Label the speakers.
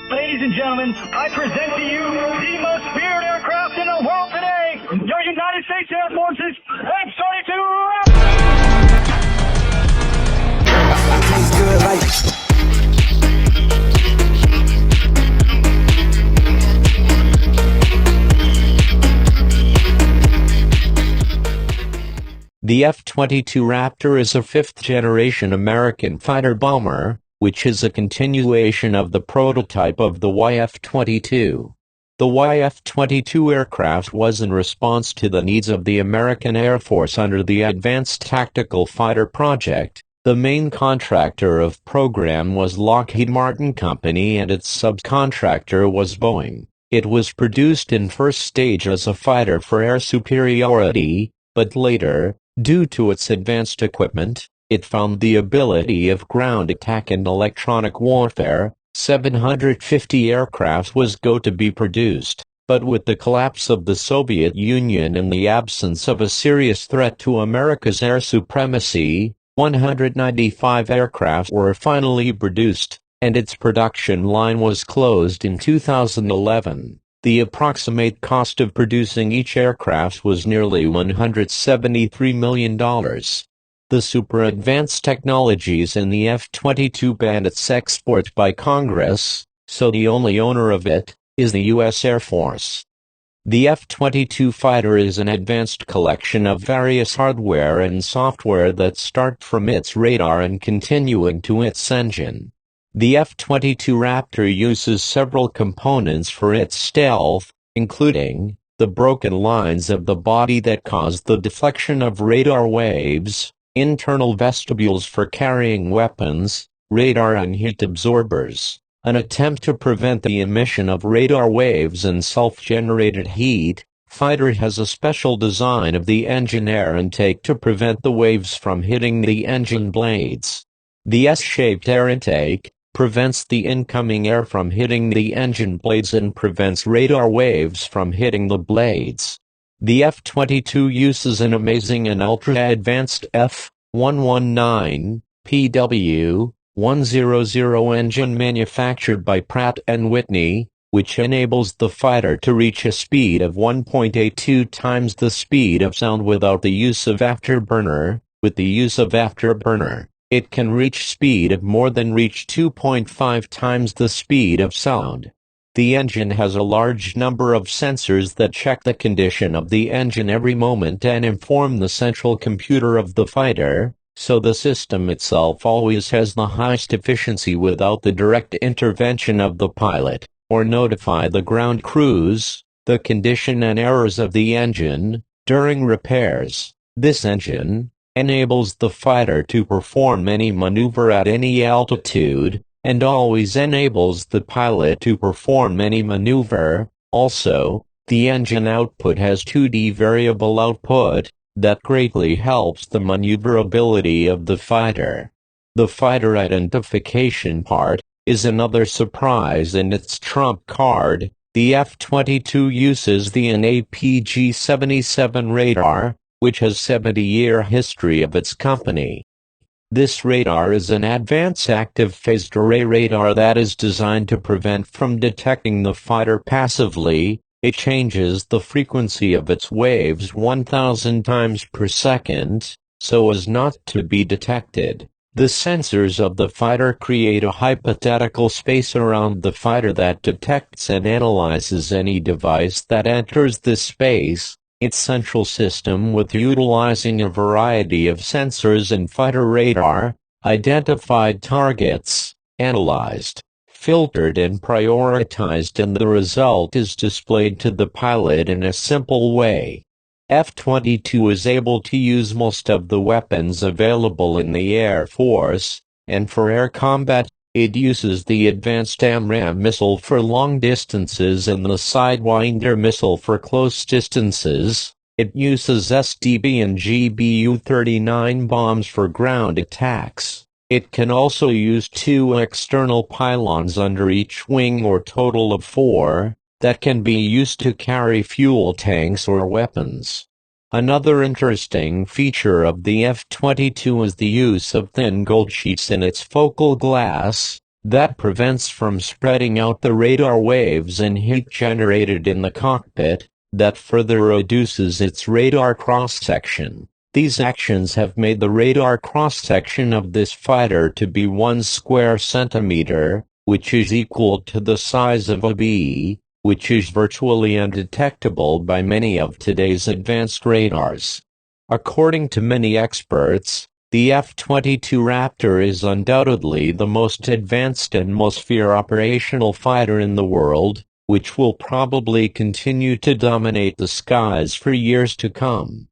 Speaker 1: Ladies and gentlemen, I present to you the most feared aircraft in the world today, your United States Air Force's F-22 Raptor.
Speaker 2: The F-22 Raptor is a fifth-generation American fighter bomber, which is a continuation of the prototype of the YF-22. The YF-22 aircraft was in response to the needs of the American Air Force under the Advanced Tactical Fighter Project. The main contractor of program was Lockheed Martin Company and its subcontractor was Boeing. It was produced in first stage as a fighter for air superiority, but later, due to its advanced equipment, it found the ability of ground attack and electronic warfare. 750 aircraft was going to be produced, but with the collapse of the Soviet Union and the absence of a serious threat to America's air supremacy, 195 aircraft were finally produced, and its production line was closed in 2011. The approximate cost of producing each aircraft was nearly $173 million. The super-advanced technologies in the F-22 banned its export by Congress, so the only owner of it is the U.S. Air Force. The F-22 fighter is an advanced collection of various hardware and software that start from its radar and continuing to its engine. The F-22 Raptor uses several components for its stealth, including the broken lines of the body that cause the deflection of radar waves, internal vestibules for carrying weapons, radar and heat absorbers, an attempt to prevent the emission of radar waves and self-generated heat. Fighter has a special design of the engine air intake to prevent the waves from hitting the engine blades. The S-shaped air intake prevents the incoming air from hitting the engine blades and prevents radar waves from hitting the blades. The F-22 uses an amazing and ultra-advanced F-119 PW-100 engine manufactured by Pratt & Whitney, which enables the fighter to reach a speed of 1.82 times the speed of sound without the use of afterburner. With the use of afterburner, it can reach speed of more than 2.5 times the speed of sound. The engine has a large number of sensors that check the condition of the engine every moment and inform the central computer of the fighter, so the system itself always has the highest efficiency without the direct intervention of the pilot, or notify the ground crews, the condition and errors of the engine, during repairs. This engine enables the fighter to perform any maneuver at any altitude, and always enables the pilot to perform any maneuver. Also, the engine output has 2D variable output, that greatly helps the maneuverability of the fighter. The fighter identification part is another surprise and its trump card. The F-22 uses the APG-77 radar, which has 70-year history of its company. This radar is an advanced active phased array radar that is designed to prevent from detecting the fighter passively. It changes the frequency of its waves 1,000 times per second, so as not to be detected. The sensors of the fighter create a hypothetical space around the fighter that detects and analyzes any device that enters this space. Its central system, with utilizing a variety of sensors and fighter radar, identified targets, analyzed, filtered and prioritized, and the result is displayed to the pilot in a simple way. F-22 is able to use most of the weapons available in the Air Force, and for air combat, it uses the advanced AMRAAM missile for long distances and the Sidewinder missile for close distances. It uses SDB and GBU-39 bombs for ground attacks. It can also use 2 external pylons under each wing, or total of 4, that can be used to carry fuel tanks or weapons. Another interesting feature of the F-22 is the use of thin gold sheets in its focal glass. that prevents from spreading out the radar waves and heat generated in the cockpit, that further reduces its radar cross-section. These actions have made the radar cross-section of this fighter to be 1 square centimeter, which is equal to the size of a bee, which is virtually undetectable by many of today's advanced radars. According to many experts, the F-22 Raptor is undoubtedly the most advanced and most operational fighter in the world, which will probably continue to dominate the skies for years to come.